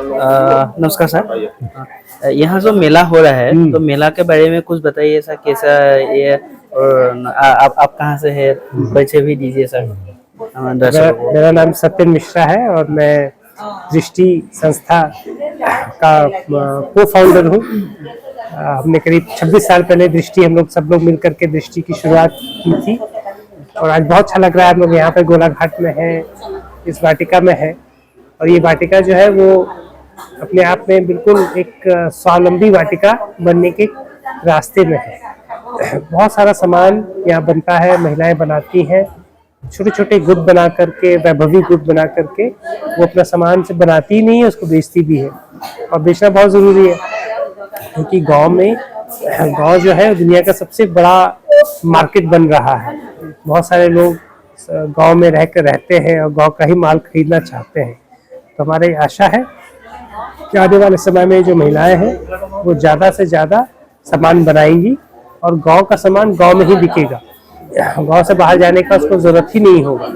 नमस्कार सर। यहाँ जो मेला हो रहा है तो मेला के बारे में कुछ बताइए सर, कैसा ये और आप कहाँ से है, परिचय भी दीजिए सर। मेरा नाम सत्यन मिश्रा है और मैं दृष्टि संस्था का को फाउंडर हूँ। हमने करीब 26 साल पहले दृष्टि हम लोग सब लोग मिलकर के दृष्टि की शुरुआत की थी और आज बहुत अच्छा लग रहा है। हम लोग यहाँ पे गोलाघाट में है, इस वाटिका में है और ये वाटिका जो है वो अपने आप में बिल्कुल एक स्वावलंबी वाटिका बनने के रास्ते में है। बहुत सारा सामान यहाँ बनता है, महिलाएं बनाती हैं, छोटे छोटे गुट बना करके, वैभवी गुट बना करके वो अपना सामान से बनाती ही नहीं है, उसको बेचती भी है और बेचना बहुत ज़रूरी है क्योंकि गांव जो है दुनिया का सबसे बड़ा मार्केट बन रहा है। बहुत सारे लोग गांव में रहते हैं और गांव का ही माल खरीदना चाहते हैं। तो हमारी आशा है कि आने वाले समय में जो महिलाएं हैं वो ज़्यादा से ज़्यादा सामान बनाएंगी और गांव का सामान गांव में ही बिकेगा। गांव से बाहर जाने का उसको ज़रूरत ही नहीं होगा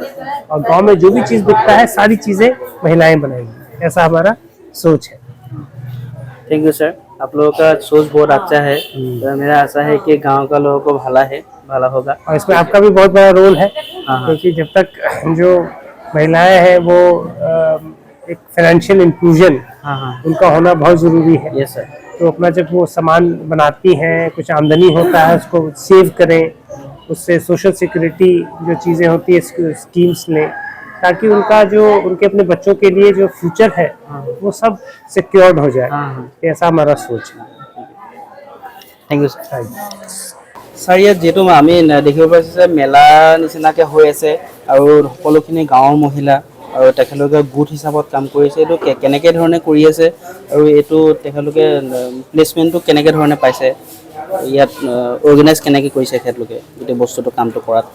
और गांव में जो भी चीज़ बिकता है सारी चीज़ें महिलाएं बनाएंगी, ऐसा हमारा सोच है। थैंक यू सर, आप लोगों का सोच बहुत अच्छा है। तो मेरा आशा है कि गांव का लोगों को भला होगा और इसमें आपका भी बहुत बड़ा रोल है क्योंकि जब तक जो महिलाएं हैं वो एक फाइनेंशियल इंक्लूजन उनका होना बहुत ज़रूरी है। Yes sir. तो अपना जब वो सामान बनाती हैं, कुछ आमदनी होता है उसको सेव करें, उससे सोशल सिक्योरिटी जो चीज़ें होती है स्कीम्स लें ताकि उनका जो उनके अपने बच्चों के लिए जो फ्यूचर है वो सब सिक्योर्ड हो जाए। ऐसा हमारा सोच है। Thank you sir. सर ये जेतु आमी देखिब पाइছো मेला निचिनाके হৈ আছে আৰু সকলোখিনি গাঁৱৰ মহিলা আৰু তেখেতলোকে গুট হিচাপত কাম কৰিছে। এইটো কেনেকৈ ধৰণে কৰি আছে আৰু এইটো তেখেতলোকে প্লেচমেণ্টটো কেনেকৈ ধৰণে পাইছে, ইয়াত অৰ্গেনাইজ কেনেকৈ কৰিছে তেখেতলোকে গোটেই বস্তুটো কামটো কৰাত?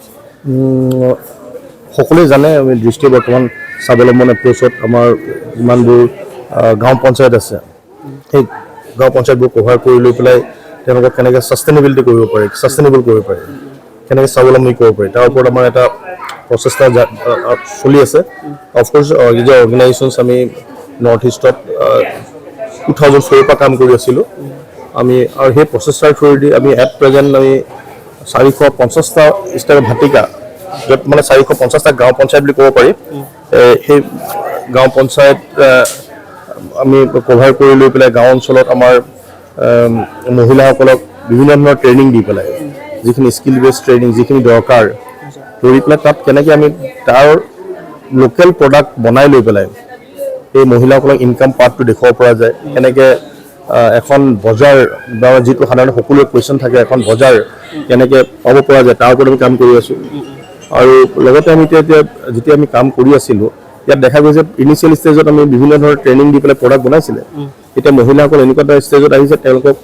সকলোৱে জানে আমি দৃষ্টি বৰ্তমান স্বাৱলম্বন এপ্ৰ'চত আমাৰ যিমানবোৰ গাঁও পঞ্চায়ত আছে সেই গাঁও পঞ্চায়তবোৰ কভাৰ কৰি লৈ পেলাই তেওঁলোকক কেনেকৈ ছাষ্টেইনেবিলিটি কৰিব পাৰে, ছাষ্টেইনেবল কৰিব পাৰে, কেনেকৈ স্বাৱলম্বী কৰিব পাৰে তাৰ ওপৰত আমাৰ এটা প্ৰচেষ্টা চলি আছে। অফক'ৰ্ছ নিজৰ অৰ্গেনাইজেশ্যনছ আমি নৰ্থ ইষ্টত 2004 পৰা কাম কৰি আছিলোঁ আমি আৰু সেই প্ৰচেষ্টাৰ থ্ৰুৱেদি আমি এট প্ৰেজেণ্ট আমি 450টা ষ্টাৰ ভাটিকা য'ত মানে 450টা গাঁও পঞ্চায়ত বুলি ক'ব পাৰি সেই গাঁও পঞ্চায়ত আমি কভাৰ কৰি লৈ পেলাই গাঁও অঞ্চলত আমাৰ মহিলাসকলক বিভিন্ন ধৰণৰ ট্ৰেইনিং দি পেলাই যিখিনি স্কিল বেছ ট্ৰেইনিং যিখিনি দৰকাৰ কৰি পেলাই তাত কেনেকৈ আমি তাৰ লোকেল প্ৰডাক্ট বনাই লৈ পেলাই এই মহিলাসকলক ইনকাম পাৰ্টটো দেখুৱাব পৰা যায়। কেনেকৈ এখন বজাৰ বা যিটো সাধাৰণতে সকলোৰে কুৱেশ্যন থাকে এখন বজাৰ কেনেকৈ পাব পৰা যায় তাৰ ওপৰত আমি কাম কৰি আছোঁ। আৰু লগতে আমি যেতিয়া আমি কাম কৰি আছিলোঁ ইয়াত দেখা গৈছে ইনিচিয়েল ষ্টেজত আমি বিভিন্ন ধৰণৰ ট্ৰেইনিং দি পেলাই প্ৰডাক্ট বনাইছিলে। এতিয়া মহিলাসকল এনেকুৱা এটা ষ্টেজত আহিছে তেওঁলোকক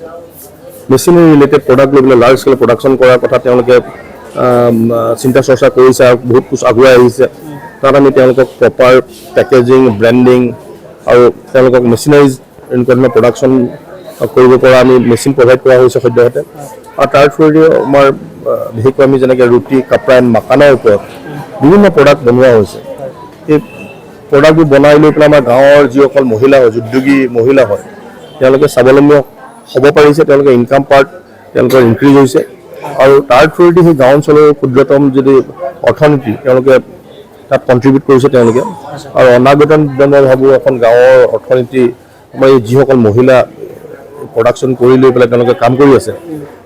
মেচিনাৰী ৰিলেটেড প্ৰডাক্ট লৈ পেলাই লাৰ্জ স্কেল প্ৰডাকশ্যন কৰাৰ কথা তেওঁলোকে চিন্তা চৰ্চা কৰিছে আৰু বহুত কিছু আগুৱাই আহিছে। তাত আমি তেওঁলোকক প্ৰপাৰ পেকেজিং, ব্ৰেণ্ডিং আৰু তেওঁলোকক মেচিনাৰীজ এনেকুৱা ধৰণৰ প্ৰডাকশ্যন কৰিব পৰা আমি মেচিন প্ৰভাইড কৰা হৈছে সদ্যহতে। আৰু তাৰ থ্ৰুৱেদি আমাৰ বিশেষকৈ আমি যেনেকৈ ৰুটি, কাপৰা এণ্ড মাকানৰ ওপৰত বিভিন্ন প্ৰডাক্ট বনোৱা হৈছে। এই প্ৰডাক্টবোৰ বনাই লৈ পেলাই আমাৰ গাঁৱৰ যিসকল মহিলা হয়, উদ্যোগী মহিলা হয় তেওঁলোকে স্বাৱলম্বী হ'ব পাৰিছে, তেওঁলোকে ইনকাম পাৰ্ট তেওঁলোকৰ ইনক্ৰিজ হৈছে আৰু তাৰ থ্ৰুৱেদি সেই গাঁও অঞ্চলৰ ক্ষুদ্ৰতম যদি অৰ্থনীতি তেওঁলোকে তাত কণ্ট্ৰিবিউট কৰিছে তেওঁলোকে। আৰু অনাগত মই ভাবোঁ এখন গাঁৱৰ অৰ্থনীতি আমাৰ এই যিসকল মহিলা প্ৰডাকশ্যন কৰি লৈ পেলাই তেওঁলোকে কাম কৰি আছে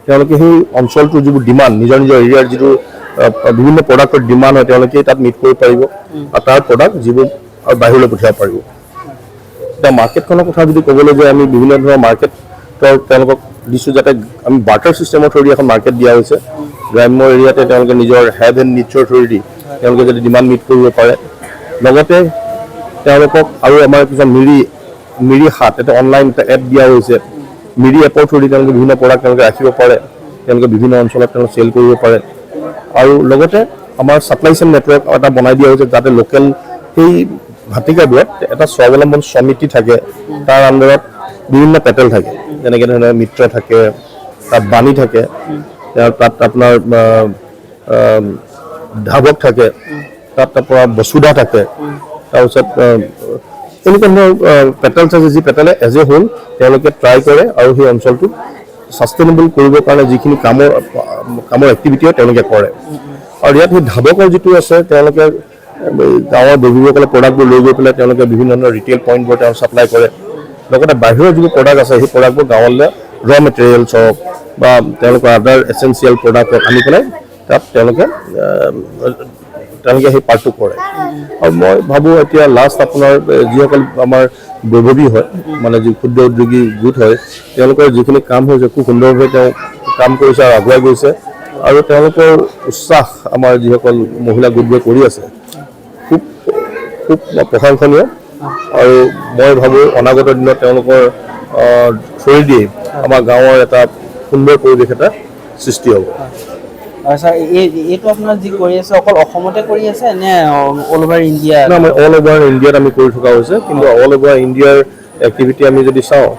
তেওঁলোকে সেই অঞ্চলটোৰ যিবোৰ ডিমাণ্ড নিজৰ এৰিয়াৰ যিটো বিভিন্ন প্ৰডাক্টৰ ডিমাণ্ড হয় তেওঁলোকে তাত মিট কৰিব পাৰিব আৰু তাৰ প্ৰডাক্ট যিবোৰ আৰু বাহিৰলৈ পঠিয়াব পাৰিব। এতিয়া মাৰ্কেটখনৰ কথা যদি ক'বলৈ যায় আমি বিভিন্ন ধৰণৰ মাৰ্কেটৰ তেওঁলোকক দিছোঁ যাতে আমি বাৰ্টাৰ ছিষ্টেমৰ থ্ৰুদি এখন মাৰ্কেট দিয়া হৈছে। গ্ৰাম্য এৰিয়াতে তেওঁলোকে নিজৰ হেভ এণ্ড নিডছৰ থ্ৰুদি তেওঁলোকে যদি ডিমাণ্ড মিট কৰিব পাৰে। লগতে তেওঁলোকক আৰু আমাৰ কিছুমান মিৰি হাট এটা অনলাইন এটা এপ দিয়া হৈছে। মিৰি এপৰ থ্ৰুদি তেওঁলোকে বিভিন্ন প্ৰডাক্ট তেওঁলোকে ৰাখিব পাৰে, তেওঁলোকে বিভিন্ন অঞ্চলত তেওঁলোকে চেল কৰিব পাৰে। আৰু লগতে আমাৰ ছাপ্লাই চেইন নেটৱৰ্ক এটা বনাই দিয়া হৈছে যাতে লোকেল সেই ভাটিকাবোৰত এটা স্বাৱলম্বন সমিতি থাকে, তাৰ আণ্ডাৰত বিভিন্ন পেটেল থাকে, যেনেকৈ ধৰণে মিত্ৰ থাকে, তাত বাণী থাকে, তাত আপোনাৰ ধাৱক থাকে, তাত তাৰপৰা বসুধা থাকে, তাৰপিছত এনেকুৱা ধৰণৰ পেটাৰ্ণ আছে যি পেটাৰ্ণে এজ এ হোল তেওঁলোকে ট্ৰাই কৰে আৰু সেই অঞ্চলটোক ছাষ্টেইনেবল কৰিবৰ কাৰণে যিখিনি কামৰ এক্টিভিটি হয় তেওঁলোকে কৰে। আৰু ইয়াত সেই ধাবকৰ যিটো আছে তেওঁলোকে গাঁৱৰ ব্যৱসায়ীসকলে প্ৰডাক্টবোৰ লৈ গৈ পেলাই তেওঁলোকে বিভিন্ন ধৰণৰ ৰিটেইল পইণ্টবোৰ তেওঁ ছাপ্লাই কৰে। লগতে বাহিৰৰ যিবোৰ প্ৰডাক্ট আছে সেই প্ৰডাক্টবোৰ গাঁৱলৈ ৰ মেটেৰিয়েলছ হওক বা তেওঁলোকৰ আদাৰ এচেঞ্চিয়েল প্ৰডাক্ট হওক আনি পেলাই তাত তেওঁলোকে সেই পাৰ্টটো কৰে। আৰু মই ভাবোঁ এতিয়া লাষ্ট আপোনাৰ যিসকল আমাৰ ব্যৱসায়ী হয় মানে যি ক্ষুদ্ৰ উদ্যোগী গোট হয় তেওঁলোকৰ যিখিনি কাম হৈছে খুব সুন্দৰভাৱে তেওঁ কাম কৰিছে আৰু আগুৱাই গৈছে আৰু তেওঁলোকৰ উৎসাহ আমাৰ যিসকল মহিলা গোটবোৰে কৰি আছে খুব খুব প্ৰশংসনীয়। আৰু মই ভাবোঁ অনাগত দিনত তেওঁলোকৰ থ্ৰু দি আমাৰ গাঁৱৰ এটা সুন্দৰ পৰিৱেশ এটা সৃষ্টি হ'ব। আৰু ছাৰ এইটো আপোনাৰ যি কৰি আছে অকল অসমতে কৰি আছে নে অল অভাৰ ইণ্ডিয়া? আমাৰ অল অভাৰ ইণ্ডিয়াত আমি কৰি থকা হৈছে, কিন্তু অল অভাৰ ইণ্ডিয়াৰ এক্টিভিটি আমি যদি চাওঁ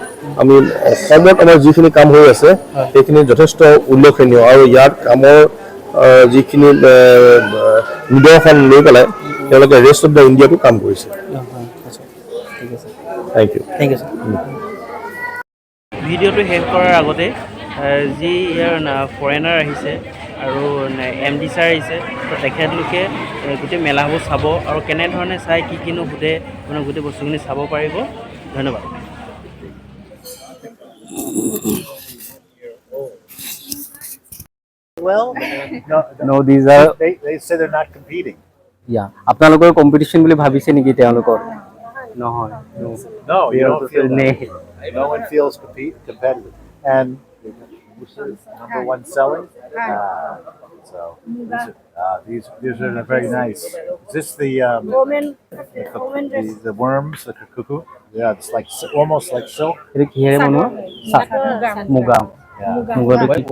আমি অসমত আমাৰ যিখিনি কাম হৈ আছে সেইখিনি যথেষ্ট উল্লেখনীয় আৰু ইয়াৰ কামৰ যিখিনি নিদৰ্শন লৈ পেলাই তেওঁলোকে ৰেষ্ট অফ দ্য ইণ্ডিয়াটো কাম কৰিছে। ঠিক আছে, thank you. Thank you sir. ভিডিঅ'টো শেষ কৰাৰ আগতে যি ইয়াৰ ফৰেনাৰ আহিছে আৰু MD ছাৰ আহিছে, তো তেখেতলোকে গোটেই মেলাবোৰ চাব আৰু কেনেধৰণে চাই কি কিনো সোধে মানে গোটেই বস্তুখিনি চাব পাৰিব। ধন্যবাদ। Well, No, these are they say they're not competing. yeah. আপোনালোকৰ কম্পিটিশ্যন বুলি ভাবিছে নেকি তেওঁলোকৰ? নহয়. No, you don't feel নে that. No one feels competitive. And this is number one selling. So these are very nice. Is this the the worms, the cuckoo? Yeah, it's like almost like silk. এইটো কিহেৰে বনোৱা? Muga. Yeah. মুগাটো কি?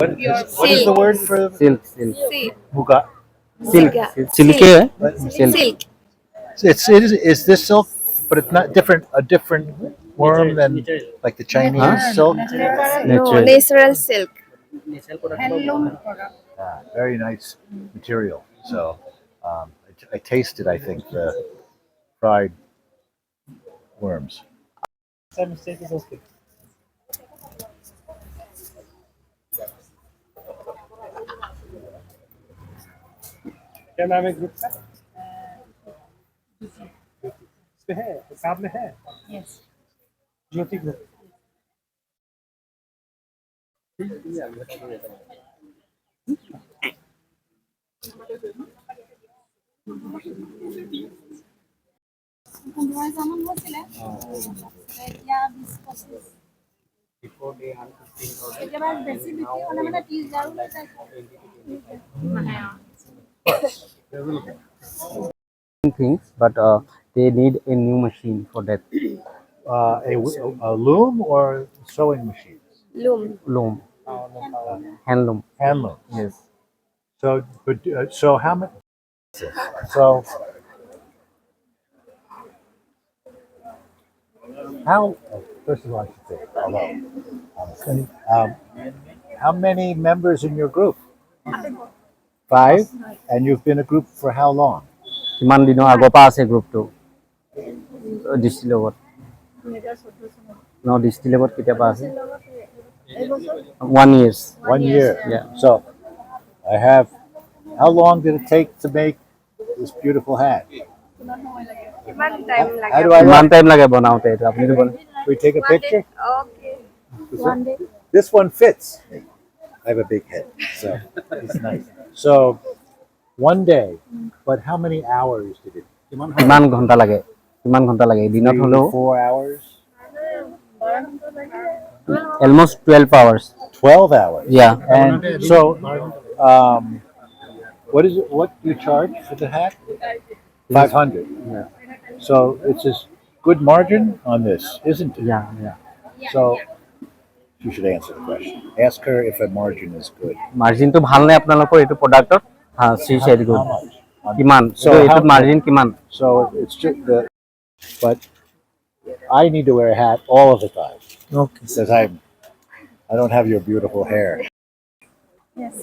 What is the word for Silk. muga? Silk. Silke? Silk. Is this silk? But it's not different. A different worm than like the Chinese silk. No, natural silk. Very nice material. So I tasted, I think, the fried worms. क्या नाम है group का? इसमें है, हिसाब में है। Yes. Jyoti group. Things, but they need a new machine for that. A loom or sewing machines? Loom. Loom. Handloom. Hand loom. Yes. So how many? So how? First of all, I should say hello. How many members in your group? 5. And you've been a group for how long? কিমান দিনৰ আগৰ পৰা আছে গ্ৰুপটো? District লেভেলত। District লেভেলত কেতিয়াৰ পৰা আছে? 1 year. 1 year. Yeah. So I have. How long did it take to make this beautiful hat? Iman time How do lage. I? কিমান টাইম লাগে বনাওঁতে এইটো আপুনি বনাই? Can we take a picture? Okay. One day. This one fits. I have a big head, so it's nice. So 1 day, but how many hours did it? কিমান ঘণ্টা লাগে? কিমান ঘণ্টা লাগে? দিনত 3, হ'লেও 4 hours? almost 12 hours. 12 hours. Yeah. And so, what is it? What do you charge for the hat? 500. Yeah. So it's a good margin on this, isn't it? Yeah. So you should answer the question. Ask her if a margin is good. মাৰ্জিনটো ভাল নে আপোনালোকৰ এইটো প্ৰডাক্টত? হ্যাঁ, she said good. How much? কিমান? So এইটো how- margin কিমান? So it's just but I need to wear a hat all of the time Okay. because I don't have your beautiful hair. Yes.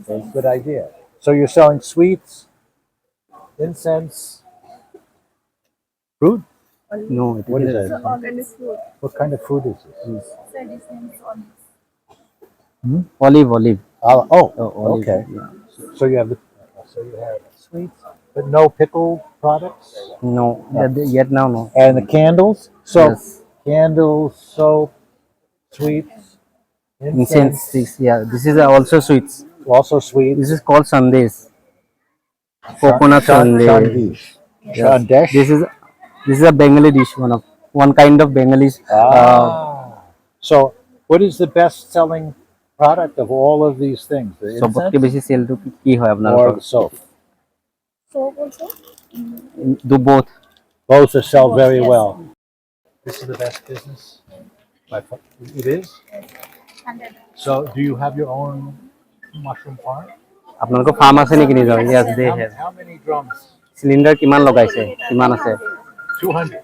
That's a good idea. So you're selling sweets, incense, fruit. No, it What is is that? Organic food. What kind of food is this? So this name is olive. olive, olive. Oh, Olive, okay. yeah. So you have sweets, but no pickle products. No, yet now no. And the candles. So Yes. candles, soap, sweets, Incense sticks, yeah. This is also sweets. also sweets. This is called sandesh. Coconut sundae. Shandish. Yes. Shandesh. This is a Bengali dish, one kind of Bengali. So, what is the best-selling product of all of these things? The সবথেকে incense বেশি sell তো কি হয় আপনার? or the soap? Soap also. Do both. Both are sell very well. This is the best business. It is. 100. So, do you have your own mushroom farm? আপোনালোকৰ farm আছে নেকি নিজৰ? Yes, they have. How many drums? সিলিন্ডাৰ কিমান লগাইছে? কিমান আছে? 200.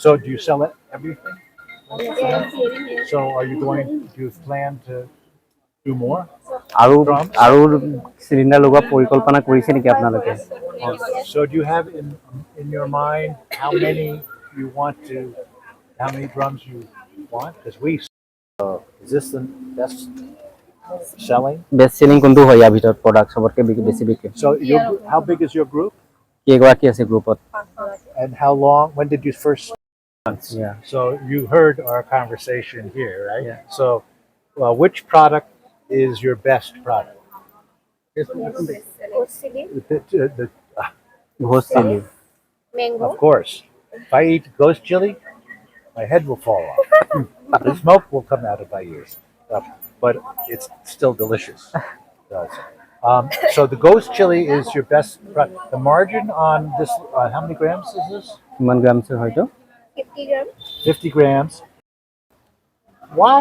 So, do you sell it everything? So, are you going? Do you plan to do more? আৰু সিলিন্ডাৰ লগোৱা পৰিকল্পনা কৰিছে নেকি আপোনালোকে? So, do you have in your mind how many you want to? How many drums you want? Because we. Is this the best selling? Best selling কোনটো হয় ইয়াৰ ভিতৰত product সবতকে বেছি বিক্ৰী? So, how big is your group? কেইগৰাকী আছে গ্ৰুপত? And how long? When did you first? Yeah. So you heard our conversation here, right? Yeah. So, which product is your best product? Goat chili. ঘোষ chili. Mango. Of course. If I eat ghost chili, my head will fall off. The smoke will come out of my ears, but it's still delicious. So the ghost chili is your best product. The margin on this, how many grams is this? কিমান গ্ৰামছৰ হয়তো? 50 grams. 50 grams. Why?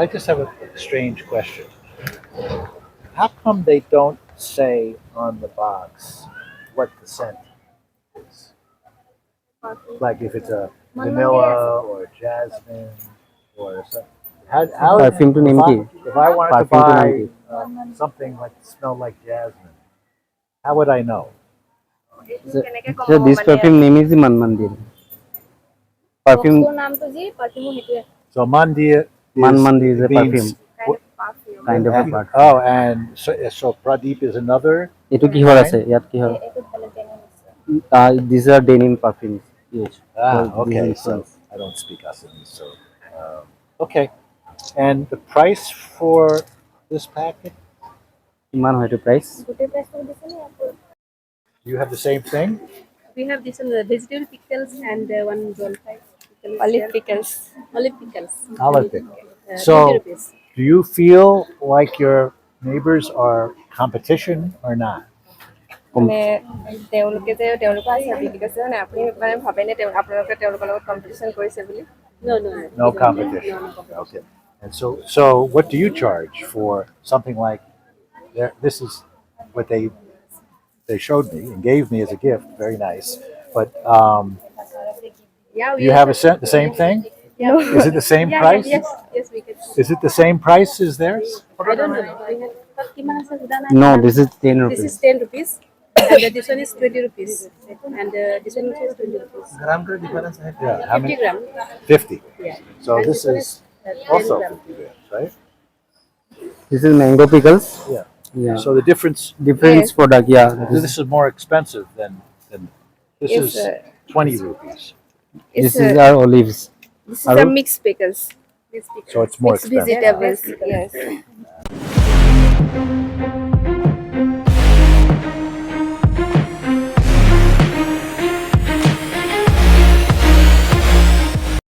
I just have a strange question. How come they don't say on the box what the scent is? Like if it's a vanilla or jasmine or something. How Perfume to name ki? if I wanted to Perfume to buy name something like smell like jasmine, how would I know? কেনেকে কম So this perfume name is Manmandir. Perfume বস্তুৰ নামটো যি perfume সেইটোৱে So mandir Manmandir is a means- perfume, perfume kind of a and- perfume. oh, and so Pradeep is another. এইটো কিহৰ আছে? ইয়াত কিহৰ? এইটো বেলেগ বেলেগ আছে These are denim perfumes. Yes. Okay, These so ones. I don't speak Assamese, so okay. And the price for this packet? কিমান হয়তো প্ৰাইচ? গোটেই প্ৰাইচটো দিছে নে আকৌ You have the same thing? We have this vegetable pickles and one roll fry. olive pickles Olive pickles. Olive pickle. 20 So, rupees. do you feel like your neighbors are competition or not? মানে তেওঁলোকে যে তেওঁলোকৰ আছে বিক্ৰী কৰিছে মানে আপুনি মানে ভাবেনে আপোনালোকে তেওঁলোকৰ লগত কম্পিটিশ্যন কৰিছে বুলি No, no, No competition. Okay. And so what do you charge for something like this is what they showed me and gave me as a gift, very nice. But Yeah, we you have the same thing? Yeah. Is it the same price? Yes, we can. Is it the same price as theirs? I don't know. We have, but kiman asa guda na? No, this is 10 This rupees. is 10 rupees. And this one is 20 rupees. And this one is 20 rupees. Yeah, how 50 many? gram. 50. Yeah. So And this one is 10 also gram. 50 grams, right? This is mango pickles. Yeah. Yeah. So the difference, Different Yes. product, yeah. this is more expensive than this Yes, is 20 rupees. This is our olives. this is a mixed pickles This pickle. So it's more mixed expensive. vegetables yes